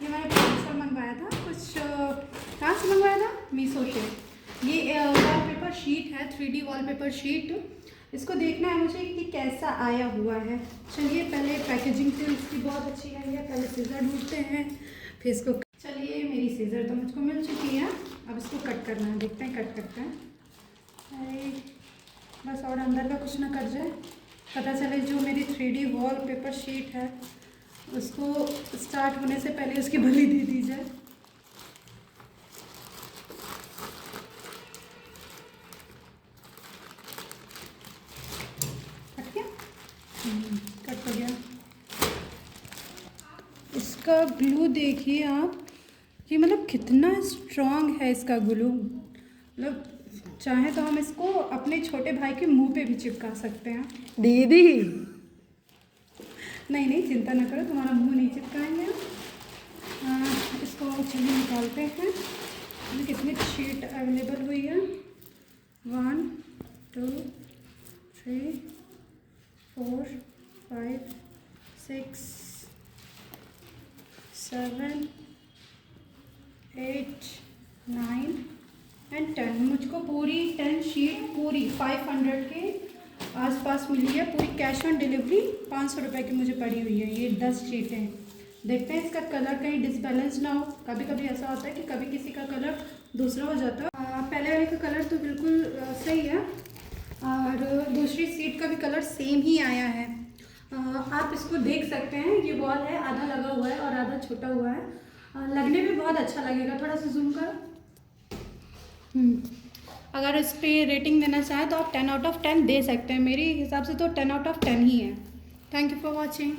ये मैंने पार्सल मंगवाया था कुछ, कहाँ से मंगवाया था, मीशो से। ये वॉलपेपर शीट है, 3D वॉलपेपर शीट। इसको देखना है मुझे कि कैसा आया हुआ है। चलिए पहले पैकेजिंग तो इसकी बहुत अच्छी आई है, पहले सीज़र ढूंढते हैं फिर इसको। चलिए मेरी सीज़र तो मुझको मिल चुकी है, अब इसको कट करना है, देखते हैं कट करते हैं। अरे बस और अंदर का कुछ ना कट जाए, पता चले जो मेरी 3D वॉलपेपर शीट है उसको स्टार्ट होने से पहले उसकी बलि दे दी जाए। कट गया, कट हो गया। इसका ग्लू देखिए आप कि मतलब कितना स्ट्रॉन्ग है इसका ग्लू। मतलब चाहे तो हम इसको अपने छोटे भाई के मुंह पे भी चिपका सकते हैं। दीदी नहीं नहीं चिंता ना करो, तुम्हारा मुंह नहीं चिपकाएंगे हम। इसको चलिए निकालते हैं। कितनी शीट अवेलेबल हुई है, 1 2 3 4 5 6 7 8 9 एंड 10। मुझको पूरी 10 शीट पूरी 500 के आसपास मिली है। पूरी कैश ऑन डिलीवरी 500 रुपये की मुझे पड़ी हुई है। ये 10 शीटें। देखते हैं इसका कलर कहीं डिसबैलेंस ना हो। कभी कभी ऐसा होता है कि कभी किसी का कलर दूसरा हो जाता है। पहले वाले का कलर तो बिल्कुल सही है और दूसरी सीट का भी कलर सेम ही आया है। आप इसको देख सकते हैं, ये वॉल है, आधा लगा हुआ है और आधा छूटा हुआ है। लगने में बहुत अच्छा लगेगा। थोड़ा सा जूम करो। अगर इस पर रेटिंग देना चाहें तो आप 10 आउट ऑफ 10 दे सकते हैं। मेरे हिसाब से तो 10 आउट ऑफ 10 ही है। Thank you for watching.